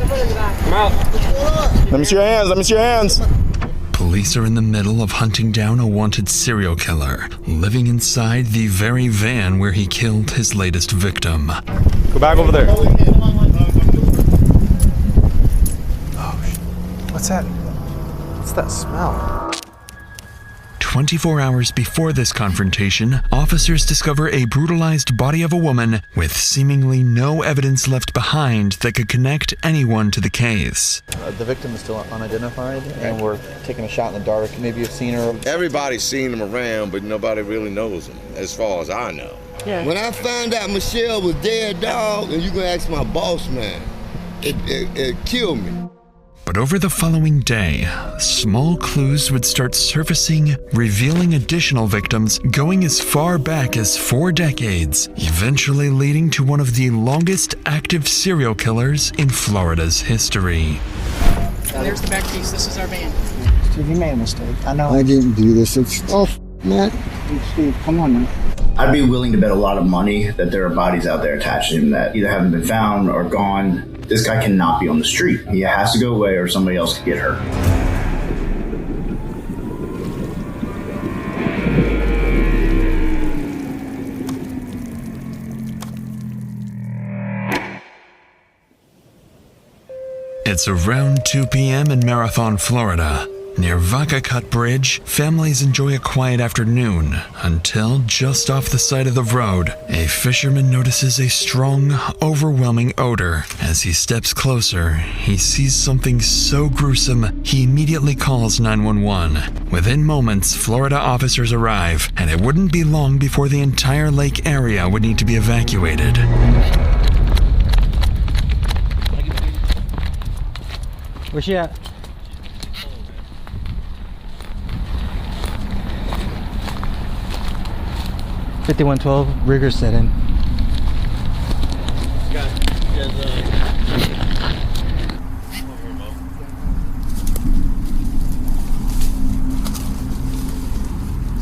Come out. Let me see your hands. Let me see your hands. Police are in the middle of hunting down a wanted serial killer, living inside the very van where he killed his latest victim. Go back over there. Oh, what's that? What's that smell? 24 hours before this confrontation, officers discover a brutalized body of a woman with seemingly no evidence left behind that could connect anyone to the case. The victim is still unidentified, and we're taking a shot in the dark. Maybe you've seen her. Everybody's seen him around, but nobody really knows him, as far as I know. Yeah. When I found out Michelle was dead, dog, and you can ask my boss man, it killed me. But over the following day, small clues would start surfacing, revealing additional victims going as far back as 4 decades, eventually leading to one of the longest active serial killers in Florida's history. There's the back piece. This is our van. Steve, you made a mistake. I know. I didn't do this. It's man. Steve, come on now. I'd be willing to bet a lot of money that there are bodies out there attached to him that either haven't been found or gone. This guy cannot be on the street. He has to go away or somebody else could get hurt. It's around 2 p.m. in Marathon, Florida. Near Vaca Cut Bridge, families enjoy a quiet afternoon until just off the side of the road, a fisherman notices a strong, overwhelming odor. As he steps closer, he sees something so gruesome, he immediately calls 911. Within moments, Florida officers arrive, and it wouldn't be long before the entire lake area would need to be evacuated. Where's she at? $5112, rigor set in.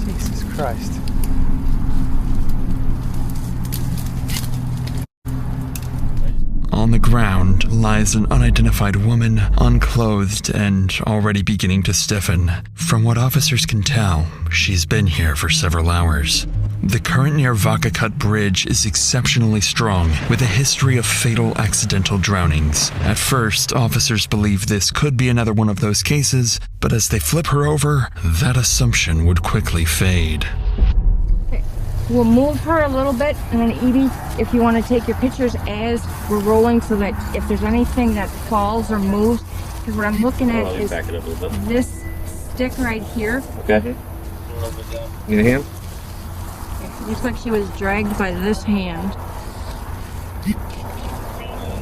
Jesus Christ. On the ground lies an unidentified woman, unclothed and already beginning to stiffen. From what officers can tell, she's been here for several hours. The current near Vaca Cut Bridge is exceptionally strong, with a history of fatal accidental drownings. At first, officers believed this could be another one of those cases, but as they flip her over, that assumption would quickly fade. Okay. We'll move her a little bit, and then Edie, if you want to take your pictures as we're rolling so that if there's anything that falls or moves, because what I'm looking at is this stick right here. Okay. Need a hand? Looks like she was dragged by this hand.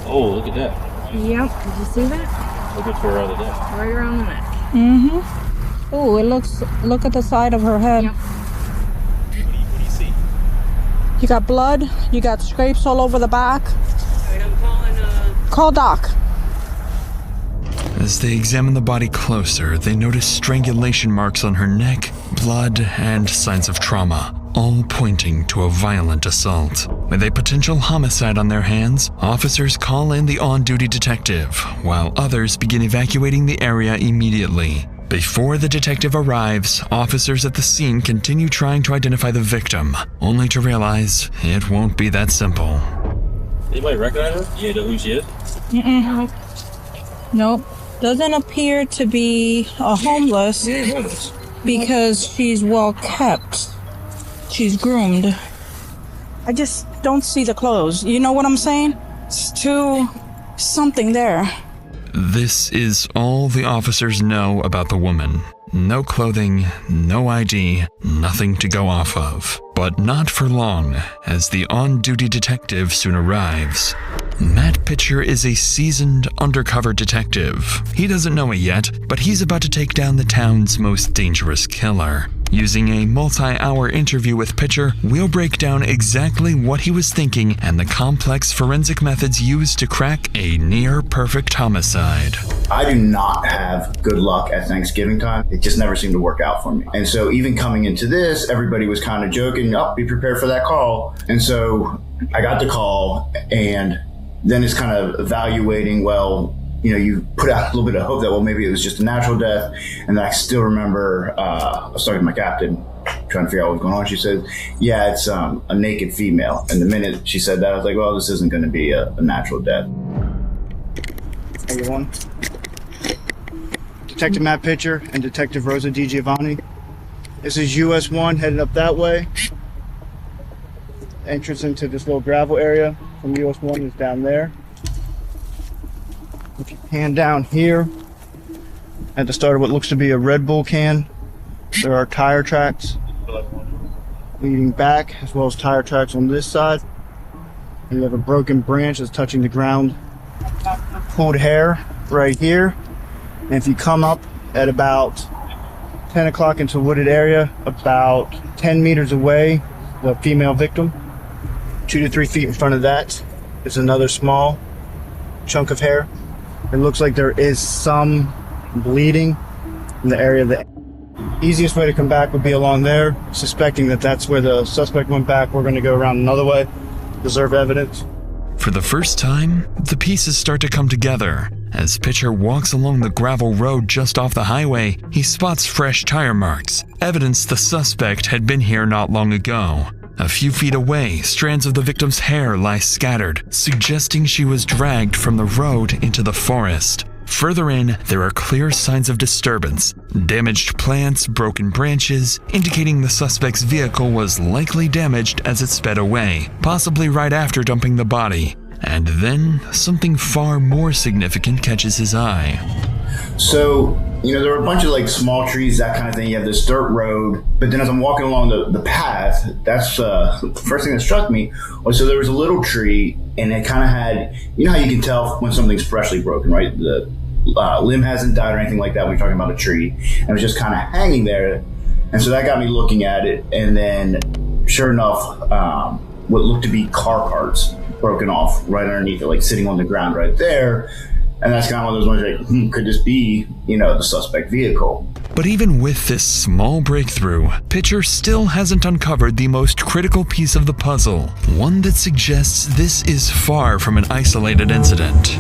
Oh, look at that. Yep, did you see that? Look at her around the neck. Right around the neck. Mm-hmm. Oh, look at the side of her head. Yep. What do you see? You got blood, you got scrapes all over the back. Alright, I'm calling, Call Doc. As they examine the body closer, they notice strangulation marks on her neck, blood, and signs of trauma, all pointing to a violent assault. With a potential homicide on their hands, officers call in the on-duty detective, while others begin evacuating the area immediately. Before the detective arrives, officers at the scene continue trying to identify the victim, only to realize it won't be that simple. Anybody recognize her? You know who she is? Mm-mm. Nope. Doesn't appear to be a homeless because she's well kept. She's groomed. I just don't see the clothes. You know what I'm saying? It's too something there. This is all the officers know about the woman. No clothing, no ID, nothing to go off of. But not for long, as the on-duty detective soon arrives. Matt Pitcher is a seasoned undercover detective. He doesn't know it yet, but he's about to take down the town's most dangerous killer. Using a multi-hour interview with Pitcher, we'll break down exactly what he was thinking and the complex forensic methods used to crack a near-perfect homicide. I do not have good luck at Thanksgiving time. It just never seemed to work out for me. And so even coming into this, everybody was kind of joking, oh, be prepared for that call. And so I got the call, and then it's kind of evaluating, well, you put out a little bit of hope that, well, maybe it was just a natural death. And then I still remember I was talking to my captain, trying to figure out what was going on. She said, yeah, it's a naked female. And the minute she said that, I was like, well, this isn't going to be a natural death. Everyone. Detective Matt Pitcher and Detective Rosa DiGiovanni. This is US 1 headed up that way. Entrance into this little gravel area from US 1 is down there. If you pan down here, at the start of what looks to be a Red Bull can, there are tire tracks leading back, as well as tire tracks on this side. And you have a broken branch that's touching the ground. Pulled hair right here. And if you come up at about 10 o'clock into a wooded area, about 10 meters away, the female victim, 2 to 3 feet in front of that is another small chunk of hair. It looks like there is some bleeding in the area of the easiest way to come back would be along there. Suspecting that that's where the suspect went back, we're going to go around another way, preserve evidence. For the first time, the pieces start to come together. As Pitcher walks along the gravel road just off the highway, he spots fresh tire marks, evidence the suspect had been here not long ago. A few feet away, strands of the victim's hair lie scattered, suggesting she was dragged from the road into the forest. Further in, there are clear signs of disturbance. Damaged plants, broken branches, indicating the suspect's vehicle was likely damaged as it sped away, possibly right after dumping the body. And then, something far more significant catches his eye. So, there were a bunch of like small trees, that kind of thing. You have this dirt road, but then as I'm walking along the path, that's the first thing that struck me was, so there was a little tree, and it kind of had, how you can tell when something's freshly broken, right? The limb hasn't died or anything like that when you're talking about a tree, and it was just kind of hanging there. And so that got me looking at it, and then sure enough, what looked to be car parts broken off right underneath it, like sitting on the ground right there. And that's kind of one of those ones like, could this be, the suspect vehicle? But even with this small breakthrough, Pitcher still hasn't uncovered the most critical piece of the puzzle, one that suggests this is far from an isolated incident.